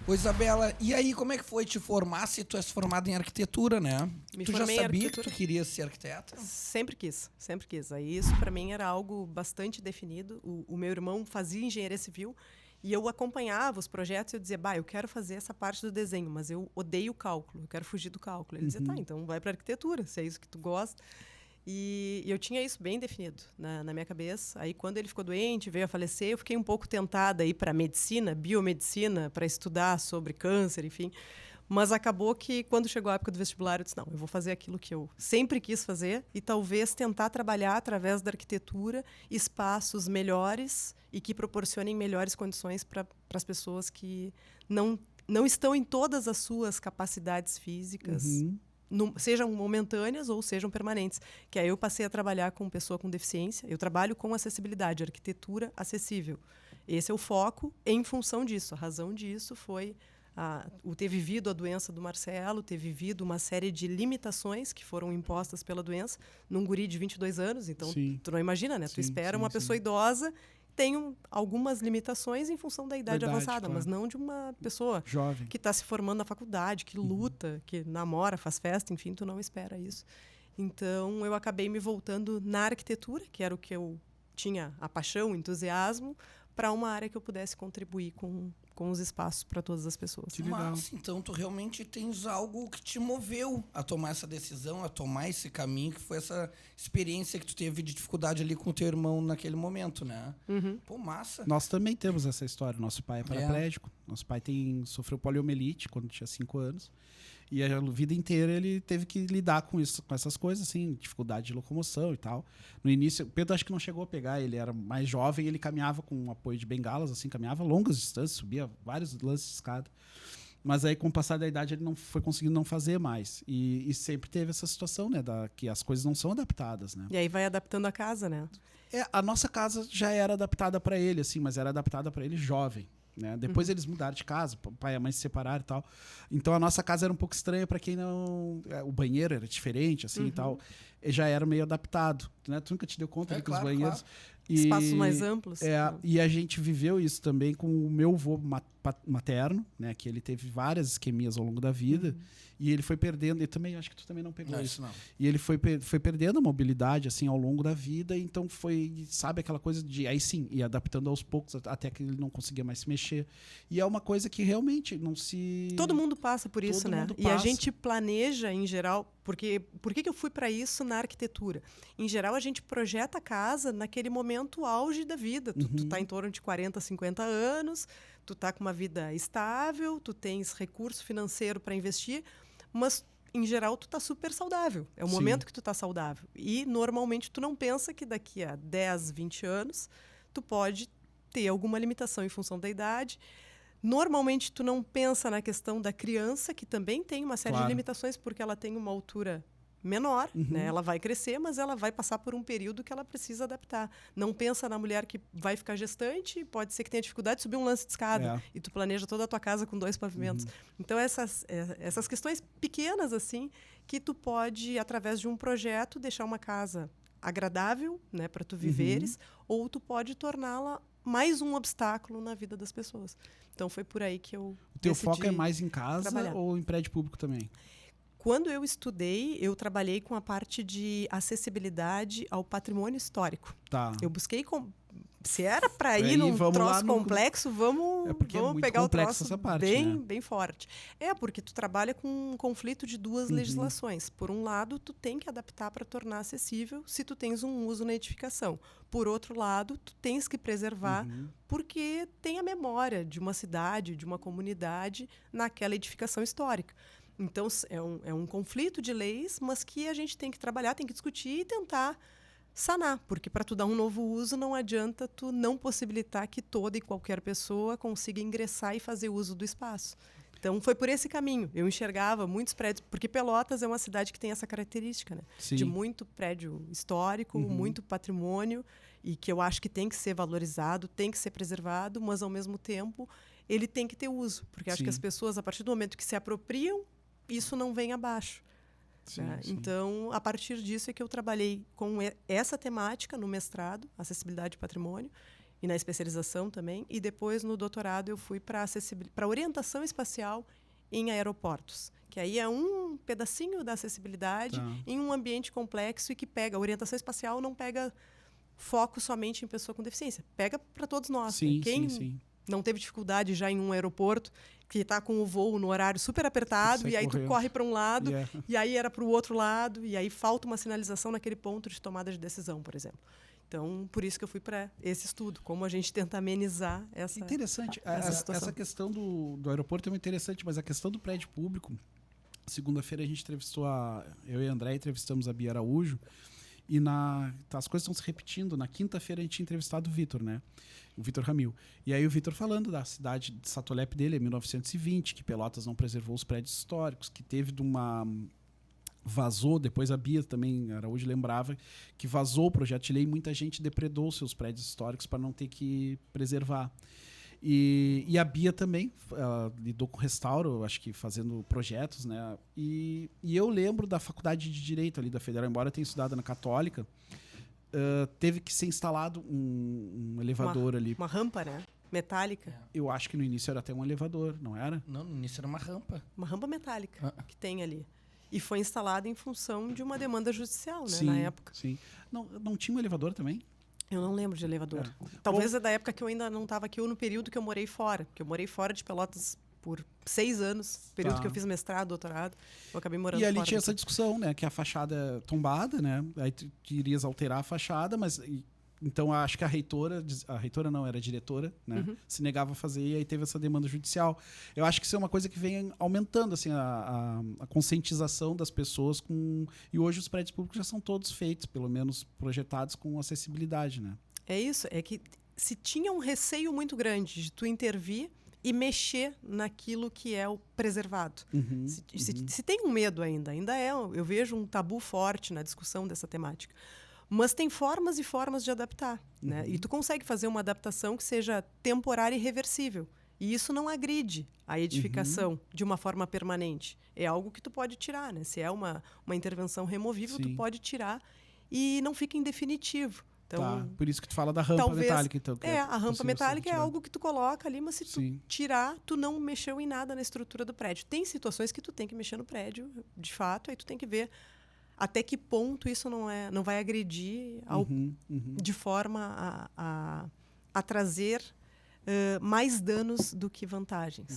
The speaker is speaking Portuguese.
Ô, Isabela, e aí como é que foi te formar se tu és formada em arquitetura, né? Tu já sabia que tu querias ser arquiteta? Sempre quis, sempre quis. Aí isso para mim era algo bastante definido. O meu irmão fazia engenharia civil e eu acompanhava os projetos e eu dizia, eu quero fazer essa parte do desenho, mas eu odeio o cálculo, eu quero fugir do cálculo. Ele dizia, tá, então vai para arquitetura, se é isso que tu gosta. E eu tinha isso bem definido na minha cabeça. Aí, quando ele ficou doente, veio a falecer, eu fiquei um pouco tentada a ir para medicina, biomedicina, para estudar sobre câncer, enfim. Mas acabou que, quando chegou a época do vestibular, eu disse, não, eu vou fazer aquilo que eu sempre quis fazer e talvez tentar trabalhar, através da arquitetura, espaços melhores e que proporcionem melhores condições para as pessoas que não estão em todas as suas capacidades físicas, sejam momentâneas ou sejam permanentes. Que aí eu passei a trabalhar com pessoa com deficiência. Eu trabalho com acessibilidade, arquitetura acessível. Esse é o foco em função disso. A razão disso foi o ter vivido a doença do Marcelo, ter vivido uma série de limitações que foram impostas pela doença num guri de 22 anos. Então, tu não imagina, né? Tu espera uma pessoa idosa tem algumas limitações em função da idade avançada, claro. Mas não de uma pessoa jovem que está se formando na faculdade, que luta, que namora, faz festa, enfim, tu não espera isso. Então, eu acabei me voltando na arquitetura, que era o que eu tinha a paixão, o entusiasmo, para uma área que eu pudesse contribuir com os espaços para todas as pessoas. Mas, então, tu realmente tens algo que te moveu a tomar essa decisão, a tomar esse caminho, que foi essa experiência que tu teve de dificuldade ali com o teu irmão naquele momento, né? Pô, massa. Nós também temos essa história. Nosso pai é paraplégico. Nosso pai sofreu poliomielite quando tinha 5 anos. E a vida inteira ele teve que lidar com isso, com essas coisas, assim, dificuldade de locomoção e tal. No início, o Pedro acho que não chegou a pegar, ele era mais jovem, ele caminhava com apoio de bengalas, assim, caminhava longas distâncias, subia vários lances de escada. Mas aí, com o passar da idade, ele não foi conseguindo não fazer mais. E sempre teve essa situação, né, que as coisas não são adaptadas, né? E aí vai adaptando a casa, né? A nossa casa já era adaptada para ele, assim, mas era adaptada para ele jovem. Né? Depois eles mudaram de casa, o pai e a mãe se separaram e tal. Então a nossa casa era um pouco estranha para quem não... O banheiro era diferente, assim, e tal. E já era meio adaptado. Né? Tu nunca te deu conta de que os banheiros... Claro. Espaços mais amplos. E a gente viveu isso também com o meu avô materno, né? Que ele teve várias isquemias ao longo da vida. E ele foi perdendo... Eu também acho que tu também não pegou isso. Não. E ele foi perdendo a mobilidade assim, ao longo da vida. Então foi, sabe, aquela coisa de... Aí sim, ir adaptando aos poucos até que ele não conseguia mais se mexer. E é uma coisa que realmente não se... Todo mundo passa por isso, né? E a gente planeja, em geral... Porque por que eu fui para isso na arquitetura? Em geral, a gente projeta a casa naquele momento auge da vida. Tu tá em torno de 40, 50 anos, tu tá com uma vida estável, tu tens recurso financeiro para investir, mas, em geral, tu tá super saudável. É o momento que tu tá saudável. E, normalmente, tu não pensa que daqui a 10, 20 anos, tu pode ter alguma limitação em função da idade. Normalmente, tu não pensa na questão da criança, que também tem uma série de limitações, porque ela tem uma altura menor, né? Ela vai crescer, mas ela vai passar por um período que ela precisa adaptar. Não pensa na mulher que vai ficar gestante, pode ser que tenha dificuldade de subir um lance de escada, e tu planeja toda a tua casa com 2 pavimentos. Então, essas questões pequenas, assim, que tu pode, através de um projeto, deixar uma casa agradável, né, para tu viveres, ou tu pode torná-la mais um obstáculo na vida das pessoas. Então, foi por aí que eu O teu foco é mais em casa ou em prédio público também? Quando eu estudei, eu trabalhei com a parte de acessibilidade ao patrimônio histórico. Tá. Eu busquei... Se era para ir num troço complexo, vamos pegar o troço essa parte, bem forte. Porque tu trabalha com um conflito de 2 legislações. Por um lado, tu tem que adaptar para tornar acessível se tu tens um uso na edificação. Por outro lado, tu tens que preservar porque tem a memória de uma cidade, de uma comunidade naquela edificação histórica. Então, é um conflito de leis, mas que a gente tem que trabalhar, tem que discutir e tentar sanar, porque para tu dar um novo uso não adianta tu não possibilitar que toda e qualquer pessoa consiga ingressar e fazer uso do espaço. Então foi por esse caminho. Eu enxergava muitos prédios, porque Pelotas é uma cidade que tem essa característica, né? De muito prédio histórico, muito patrimônio, e que eu acho que tem que ser valorizado, tem que ser preservado, mas ao mesmo tempo ele tem que ter uso, porque acho que as pessoas, a partir do momento que se apropriam, isso não vem abaixo. Então, a partir disso é que eu trabalhei com essa temática no mestrado, acessibilidade e patrimônio, e na especialização também. E depois, no doutorado, eu fui para orientação espacial em aeroportos, que aí é um pedacinho da acessibilidade em um ambiente complexo e que pega. A orientação espacial não pega foco somente em pessoa com deficiência, pega para todos nós. Sim, né? Quem não teve dificuldade já em um aeroporto, que está com o voo no horário super apertado, e aí tu corre para um lado, e aí era para o outro lado, e aí falta uma sinalização naquele ponto de tomada de decisão, por exemplo. Então, por isso que eu fui para esse estudo, como a gente tenta amenizar essa interessante. Essa questão do aeroporto é muito interessante, mas a questão do prédio público, segunda-feira a gente entrevistou eu e a André entrevistamos a Bia Araújo, e as coisas estão se repetindo. Na quinta-feira a gente tinha entrevistado o Vitor, né? O Vitor Ramil. E aí o Vitor falando da cidade de Satolep dele, em 1920, que Pelotas não preservou os prédios históricos, que teve de uma... Vazou, depois a Bia também, Araújo lembrava, que vazou o projeto de lei e muita gente depredou seus prédios históricos para não ter que preservar. E a Bia também lidou com restauro, acho que fazendo projetos, né? E eu lembro da faculdade de Direito ali da Federal, embora eu tenha estudado na Católica, teve que ser instalado um elevador ali. Uma rampa, né? Metálica. Eu acho que no início era até um elevador, não era? Não, no início era uma rampa. Uma rampa metálica que tem ali. E foi instalada em função de uma demanda judicial, né? Sim, na época. Sim. Não tinha um elevador também? Eu não lembro de elevador. Talvez é da época que eu ainda não estava aqui ou no período que eu morei fora. Porque eu morei fora de Pelotas por 6 anos, período que eu fiz mestrado, doutorado. Eu acabei morando fora. E ali tinha essa discussão, né? Que a fachada é tombada, né? Aí tu irias alterar a fachada, mas... Então, acho que a reitora não, era a diretora, né? Se negava a fazer e aí teve essa demanda judicial. Eu acho que isso é uma coisa que vem aumentando assim, a conscientização das pessoas e hoje os prédios públicos já são todos feitos, pelo menos projetados com acessibilidade, né? É isso, é que se tinha um receio muito grande de tu intervir e mexer naquilo que é o preservado. Se tem um medo ainda eu vejo um tabu forte na discussão dessa temática. Mas tem formas e formas de adaptar. Né? E tu consegue fazer uma adaptação que seja temporária e reversível. E isso não agride a edificação de uma forma permanente. É algo que tu pode tirar. Né? Se é uma intervenção removível, tu pode tirar e não fica em definitivo. Então, por isso que tu fala da rampa metálica. Então, a rampa metálica é algo que tu coloca ali, mas se tu tirar, tu não mexeu em nada na estrutura do prédio. Tem situações que tu tem que mexer no prédio, de fato, aí tu tem que ver até que ponto isso não vai agredir de forma a trazer mais danos do que vantagens.